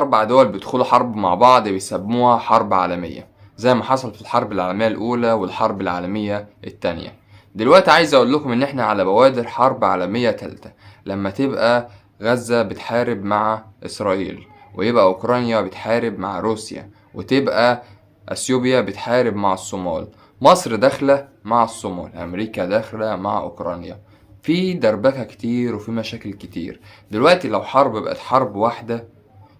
4 دول بيدخلوا حرب مع بعض بيسموها حرب عالمية، زي ما حصل في الحرب العالمية الأولى والحرب العالمية التانية. دلوقتي عايز أقول لكم إن إحنا على بوادر حرب عالمية تالتة، لما تبقى غزة بتحارب مع إسرائيل، ويبقى أوكرانيا بتحارب مع روسيا، وتبقى أثيوبيا بتحارب مع الصومال، مصر داخلة مع الصومال، أمريكا داخلة مع أوكرانيا. في دربكة كتير وفي مشاكل كتير. دلوقتي لو حرب بقت حرب واحدة،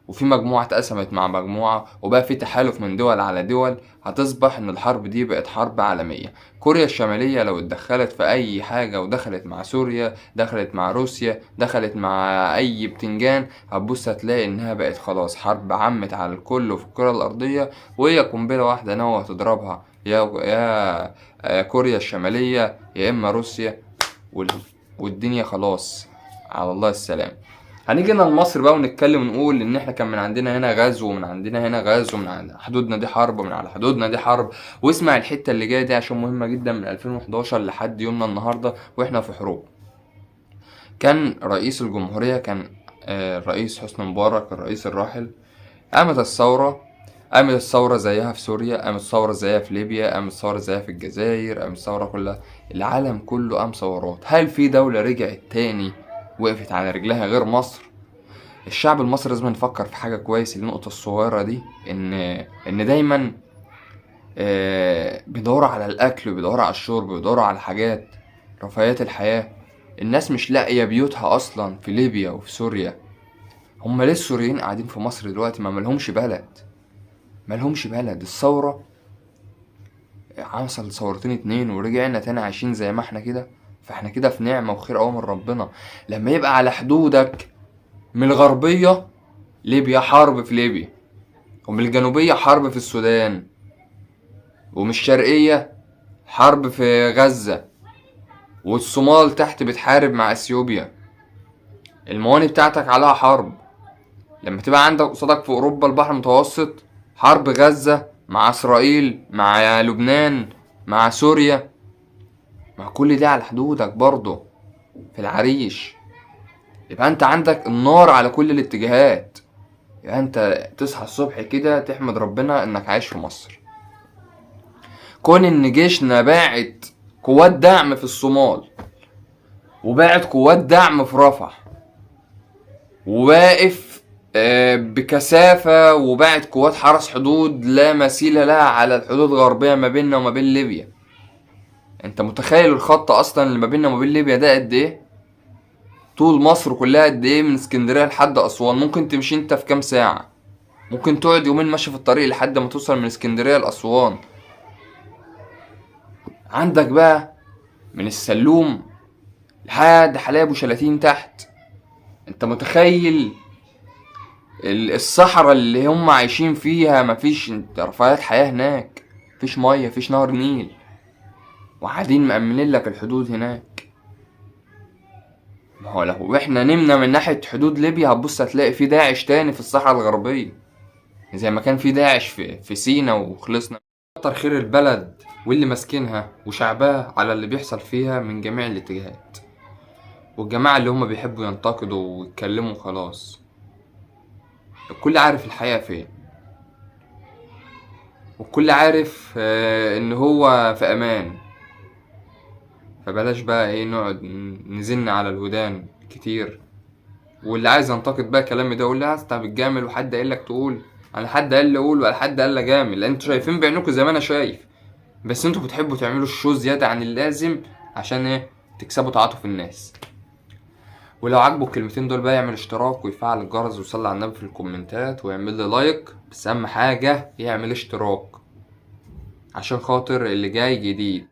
وفي مجموعة اتقسمت مع مجموعة، وبقى في تحالف من دول على دول، هتصبح ان الحرب دي بقت حرب عالمية. كوريا الشمالية لو اتدخلت في اي حاجة، ودخلت مع سوريا، دخلت مع روسيا، دخلت مع اي بتنجان، هتبص هتلاقي انها بقت خلاص حرب عمت على الكل وفي الكرة الارضية، وهي قنبلة واحدة نووية هتضربها يا كوريا الشمالية يا اما روسيا، والدنيا خلاص على الله السلام. هنيجي هنا لمصر بقى ونتكلم ونقول ان احنا كان من عندنا هنا غزو، ومن عندنا هنا غزو، ومن على حدودنا دي حرب، ومن على حدودنا دي حرب. واسمع الحتة اللي جاية دي عشان مهمة جدا. من 2011 لحد يومنا النهاردة واحنا في حروب. كان رئيس الجمهورية كان الرئيس حسني مبارك، الرئيس الراحل. قامت الثورة زيها في سوريا، قامت ثورة زيها في ليبيا، قامت ثورة زيها في الجزائر، قامت ثورة كلها. العالم كله قام ثورات. هل في دولة رجعت تاني وقفت على رجلها غير مصر؟ الشعب المصري لازم نفكر في حاجة كويس، النقطة الصغيرة دي، ان دايما بيدوروا على الاكل، وبيدوروا على الشرب، وبيدوروا على حاجات رفاهيات الحياة. الناس مش لاقية بيوتها اصلا في ليبيا وفي سوريا. هم ليه السوريين قاعدين في مصر دلوقتي؟ ما ملهمش بلد. الثورة حصل ثورتين 2 ورجعنا تاني عايشين زي ما احنا كده. فاحنا كده في نعمة وخير قوي من ربنا. لما يبقى على حدودك من الغربية ليبيا حرب في ليبيا، ومن الجنوبية حرب في السودان، ومن الشرقية حرب في غزة، والصومال تحت بتحارب مع اثيوبيا، المواني بتاعتك عليها حرب. لما تبقى عندك قصادك في اوروبا البحر المتوسط حرب غزة مع اسرائيل، مع لبنان، مع سوريا، مع كل ده على حدودك برضه في العريش. يبقى انت عندك النار على كل الاتجاهات. يبقى انت تصحى الصبح كده تحمد ربنا انك عايش في مصر. كون ان جيشنا باعت قوات دعم في الصومال، وباعت قوات دعم في رفح، وواقف بكثافة، وباعت قوات حرس حدود لا مثيل لها على الحدود الغربية ما بيننا وما بين ليبيا. انت متخيل الخط اصلا اللي ما بيننا وما بين ليبيا ده قد ايه؟ طول مصر كلها قد ايه؟ من اسكندرية لحد اسوان ممكن تمشي انت في كام ساعة؟ ممكن تقعد يومين ماشي في الطريق لحد ما توصل من اسكندرية لاسوان. عندك بقى من السلوم لحد حلايب وشلاتين تحت. انت متخيل الصحراء اللي هم عايشين فيها؟ مفيش رفاهيات حياة هناك، مفيش مية، مفيش نهر نيل، وقاعدين مأمنين لك الحدود هناك. ما هو لو احنا نمنا من ناحية حدود ليبيا هتبص هتلاقي في داعش تاني في الصحراء الغربية، زي ما كان في داعش في سينا وخلصنا. كتر خير البلد واللي ماسكينها وشعبها على اللي بيحصل فيها من جميع الاتجاهات. والجماعة اللي هم بيحبوا ينتقدوا ويتكلموا خلاص، الكل عارف الحقيقة فين، والكل عارف ان هو في امان. فبلاش بقى ايه نقعد نزن على الودان كتير. واللي عايز ينتقد بقى كلامي ده يقول لي انت بتجامل، وحد قال لك تقول، على حد قال لي اقول، وعلى حد قال لي جامل. لان انتوا شايفين بعينكم زي ما انا شايف، بس انتوا بتحبوا تعملوا الشو زيادة عن اللازم عشان ايه؟ تكسبوا تعاطف الناس. ولو عجبوا الكلمتين دول بقى يعمل اشتراك ويفعل الجرس ويصلي على النبي في الكومنتات ويعمل لي لايك. بس اهم حاجة يعمل اشتراك عشان خاطر اللي جاي جديد.